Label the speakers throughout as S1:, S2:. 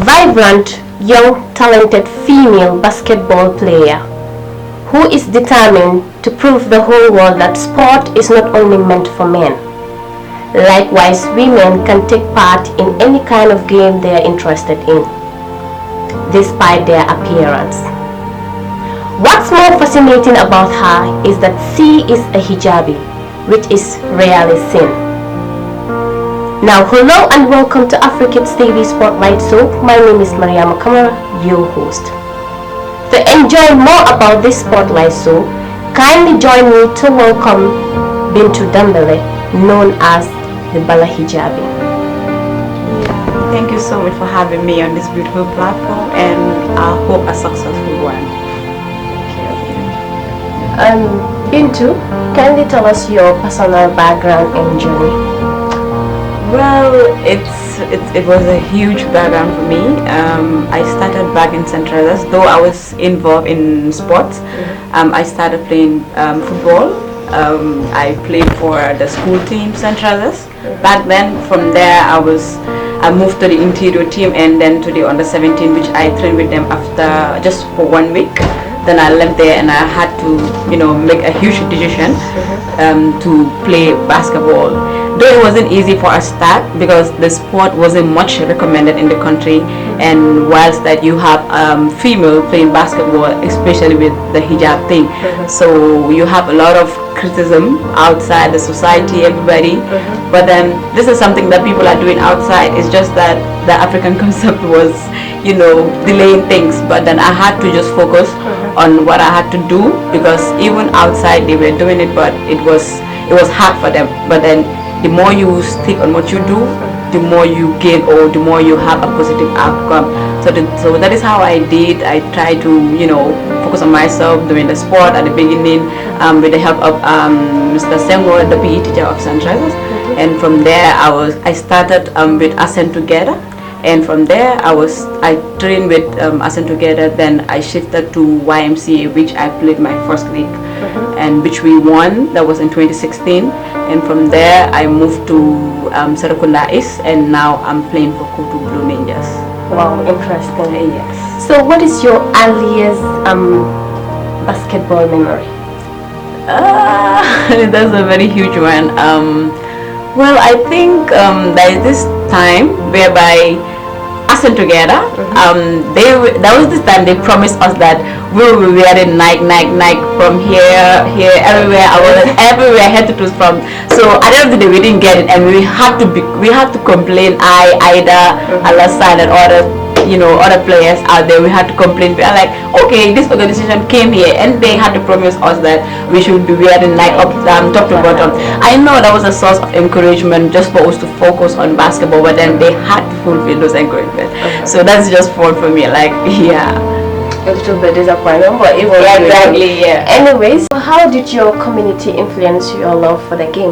S1: vibrant, young, talented female basketball player who is determined to prove the whole world that sport is not only meant for men. Likewise, women can take part in any kind of game they are interested in, despite their appearance. What's more fascinating about her is that she is a hijabi, which is rarely seen. Now, hello and welcome to Afri TV Spotlight Show. My name is Mariama Kamara, your host. To enjoy more about this Spotlight Show, kindly join me to welcome Bintou, known as the Bala Hijabi.
S2: Thank you so much for having me on this beautiful platform, and I hope a successful one.
S1: Bintou, kindly tell us your personal background and journey.
S2: Well, it was a huge background for me. I started back in Central West, though I was involved in sports. I started playing football. I played for the school team Central West. Back then, from there I moved to the interior team and then to the under 17, which I trained with them after just for 1 week. Then I left there and I had to, make a huge decision to play basketball. Though it wasn't easy for a start because the sport wasn't much recommended in the country, and whilst that you have female playing basketball, especially with the hijab thing, so you have a lot of criticism outside the society, everybody. But then this is something that people are doing outside. It's just that the African concept was, delaying things. But then I had to just focus on what I had to do, because even outside they were doing it, but it was hard for them. But then the more you stick on what you do, the more you gain, or the more you have a positive outcome. So that is how I did. I tried to focus on myself doing the sport at the beginning, with the help of Mr. Sengo, the PE teacher of Central. And from there I started with Ascent Together. And from there I trained with Ascent Together. Then I shifted to YMCA, which I played my first league, and which we won. That was in 2016. And from there I moved to Serekunda East, and now I'm playing for Kutu Blue Ninjas.
S1: Wow, interesting.
S2: Yes.
S1: So what is your earliest basketball memory?
S2: That's a very huge one. Well, I think there is this time whereby Ascent Together, that was this time they promised us that we will be wearing Nike from here, everywhere. I was everywhere, head to toe from. So at the end of the day, we didn't get it, and we had to complain. Ida, Alassane, and other players out there. We had to complain. We are like, okay, this organization came here and they had to promise us that we should be wearing Nike up top to bottom. I know that was a source of encouragement just for us to focus on basketball, but then they had to fulfill those encouragement. So that's just fun for me. Like, yeah.
S1: A little bit disappointing, but it was
S2: exactly, yeah.
S1: Anyways, how did your community influence your love for the game?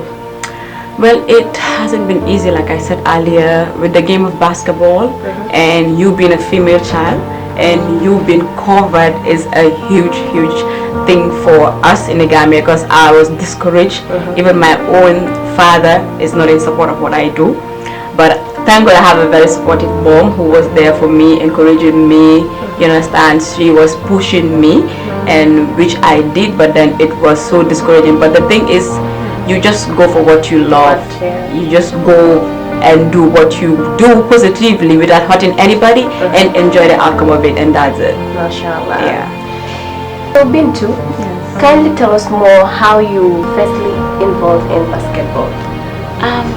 S2: Well, it hasn't been easy, like I said earlier, with the game of basketball, and you being a female child and you being covered is a huge thing for us in the Gambia, because I was discouraged. Even my own father is not in support of what I do, but thank God I have a very supportive mom who was there for me, encouraging me. You understand, she was pushing me, and which I did, but then it was so discouraging. But the thing is, you just go for what you love. You just go and do what you do positively without hurting anybody, and enjoy the outcome of it, and that's it.
S1: MashaAllah.
S2: Yeah.
S1: So Bintou, kindly tell us more how you firstly involved in basketball.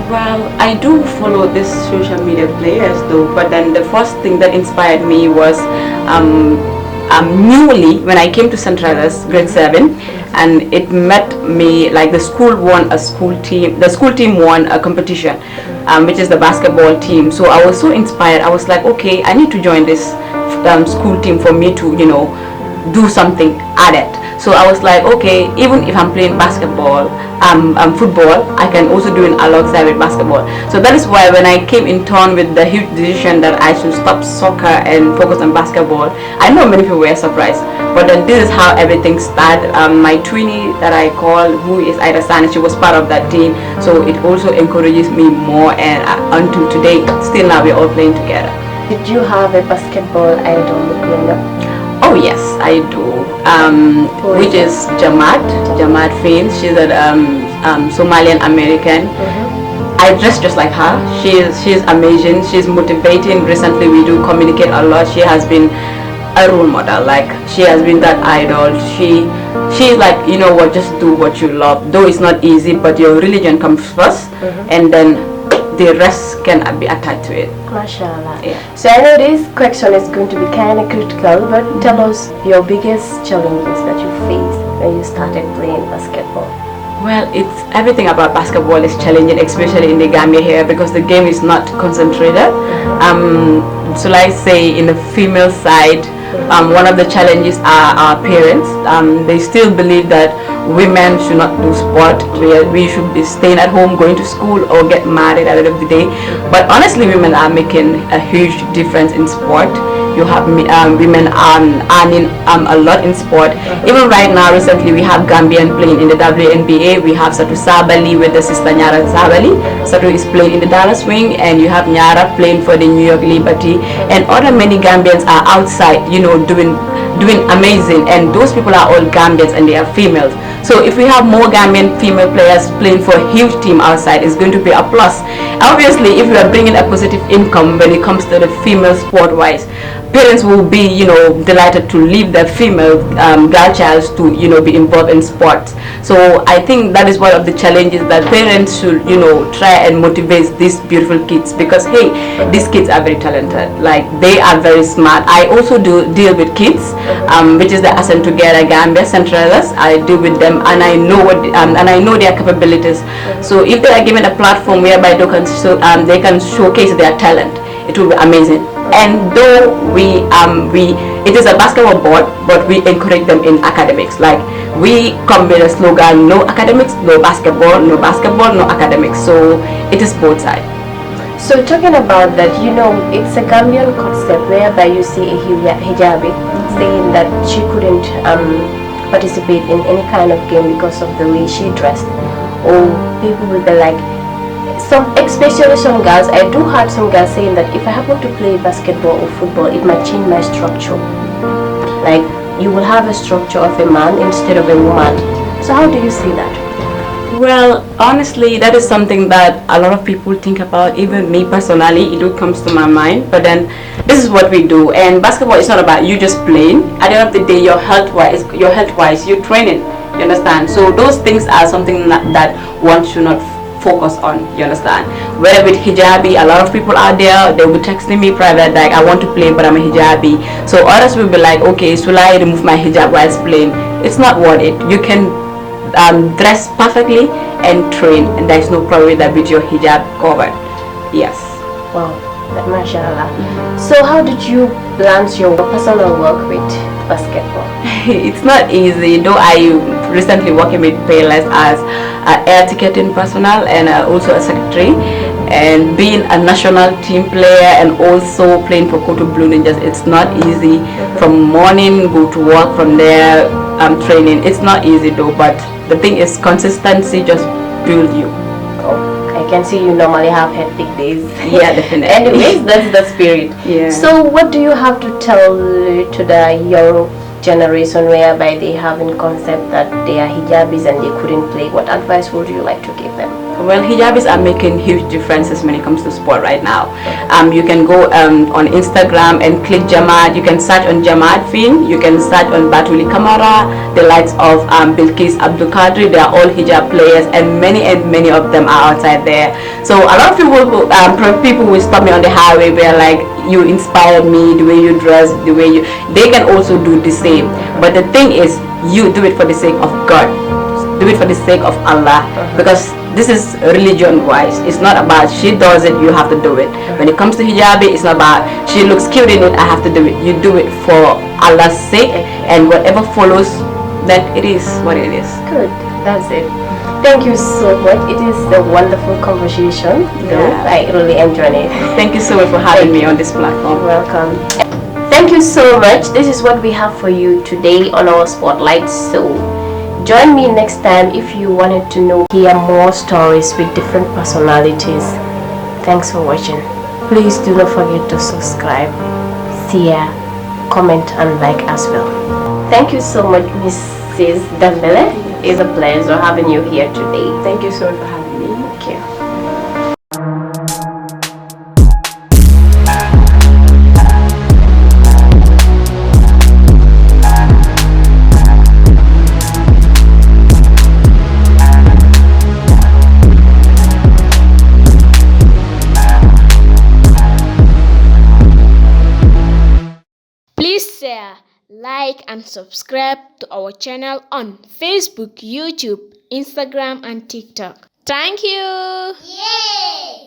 S2: Well, I do follow these social media players though, but then the first thing that inspired me was newly when I came to Central West, grade 7, and it met me like the school team won a competition, which is the basketball team. So I was so inspired. I was like, okay, I need to join this school team for me to do something at it. So I was like, okay, even if I'm playing basketball, football, I can also do it alongside with basketball. So that is why when I came in turn with the huge decision that I should stop soccer and focus on basketball, I know many people were surprised. But then this is how everything started. My twinnie that I call, who is Ida Sani, she was part of that team. So it also encourages me more, and until today, still now we're all playing together.
S1: Did you have a basketball idol growing up?
S2: Oh yes, I do. Which is Jamaat Fain. She's a Somalian American. I dress just like her. She's amazing. She's motivating. Recently, we do communicate a lot. She has been a role model. Like, she has been that idol. She's like, you know what, just do what you love. Though it's not easy, but your religion comes first, and then the rest can be attached to it.
S1: Mashallah.
S2: Yeah.
S1: So I know this question is going to be kind of critical, but tell us your biggest challenges that you faced when you started playing basketball.
S2: Well, it's everything about basketball is challenging, especially in the Gambia here, because the game is not concentrated. So like say in the female side, one of the challenges are our parents. They still believe that women should not do sport. We should be staying at home, going to school, or get married at the end of the day. But honestly, women are making a huge difference in sport. You have women earning a lot in sport. Even right now, recently, we have Gambian playing in the WNBA. We have Satu Sabali with the sister Nyara Sabali. Satu is playing in the Dallas Wing, and you have Nyara playing for the New York Liberty. And other many Gambians are outside, you know, doing amazing. And those people are all Gambians, and they are females. So if we have more Gambian female players playing for a huge team outside, it's going to be a plus. Obviously, if we are bringing a positive income when it comes to the female sport-wise, parents will be, you know, delighted to leave their female girl child to, you know, be involved in sports. So I think that is one of the challenges that parents should, you know, try and motivate these beautiful kids, because hey, these kids are very talented. Like, they are very smart. I also do deal with kids, which is the Ascent Together Gambia Centralers. I deal with them, and I know what and I know their capabilities. So if they are given a platform whereby they can showcase their talent, it will be amazing. And though it is a basketball board, but we encourage them in academics. Like, we come with a slogan: no academics, no basketball, no basketball, no academics. So it is both sides.
S1: So talking about that, you know, it's a Gambian concept whereby you see a hijabi saying that she couldn't participate in any kind of game because of the way she dressed, or people will be like, especially some girls, I do have some girls saying that if I happen to play basketball or football, it might change my structure. Like, you will have a structure of a man instead of a woman. So how do you see that?
S2: Well, honestly, that is something that a lot of people think about. Even me personally, it comes to my mind. But then, this is what we do. And basketball is not about you just playing. At the end of the day, your health wise, you're training. You understand? So those things are something that one should not focus on. You understand? Whether with hijabi, a lot of people out there, they will be texting me private like, I want to play, but I'm a hijabi. So others will be like, okay, should I remove my hijab while playing? It's not worth it. You can dress perfectly and train, and there is no problem with that with your hijab covered. Yes.
S1: Wow, mashallah. So how did you balance your personal work with basketball?
S2: It's not easy, though. I recently working with Payless as air ticketing personnel and also a secretary, and being a national team player and also playing for Koto Blue Ninjas. It's not easy. From morning, go to work, from there training. It's not easy though, but the thing is consistency just build you.
S1: Oh, I can see you normally have hectic days.
S2: Yeah, definitely.
S1: Anyways, that's the spirit.
S2: Yeah.
S1: So what do you have to tell to the young generation whereby they have in concept that they are hijabis and they couldn't play? What advice would you like to give them?
S2: Well, hijabis are making huge differences when it comes to sport right now. You can go on Instagram and click Jamaat. You can search on Jamaat Fin. You can search on Batuli Kamara, the likes of Bilkis Abdul Kadri. They are all hijab players, and many of them are outside there. So a lot of people will stop me on the highway. They're like, you inspired me, the way you dress, the way you. They can also do the same. But the thing is, you do it for the sake of God. Do it for the sake of Allah, because this is religion wise. It's not about she does it, you have to do it. When it comes to hijabi, it's not about she looks cute in it, I have to do it. You do it for Allah's sake, and whatever follows, then it is what it is.
S1: Good, that's it. Thank you so much. It is a wonderful conversation.
S2: Yeah.
S1: I really enjoyed it.
S2: Thank you so much for having me on this platform.
S1: You're welcome. Thank you so much. This is what we have for you today on our spotlight. So join me next time if you wanted to hear more stories with different personalities. Thanks for watching. Please do not forget to subscribe, share, comment and like as well. Thank you so much, Mrs. Dambele. It's a pleasure having you here today.
S2: Thank you so much for having me.
S1: Thank you.
S3: Please share, like and subscribe to our channel on Facebook, YouTube, Instagram and TikTok. Thank you.
S4: Yay!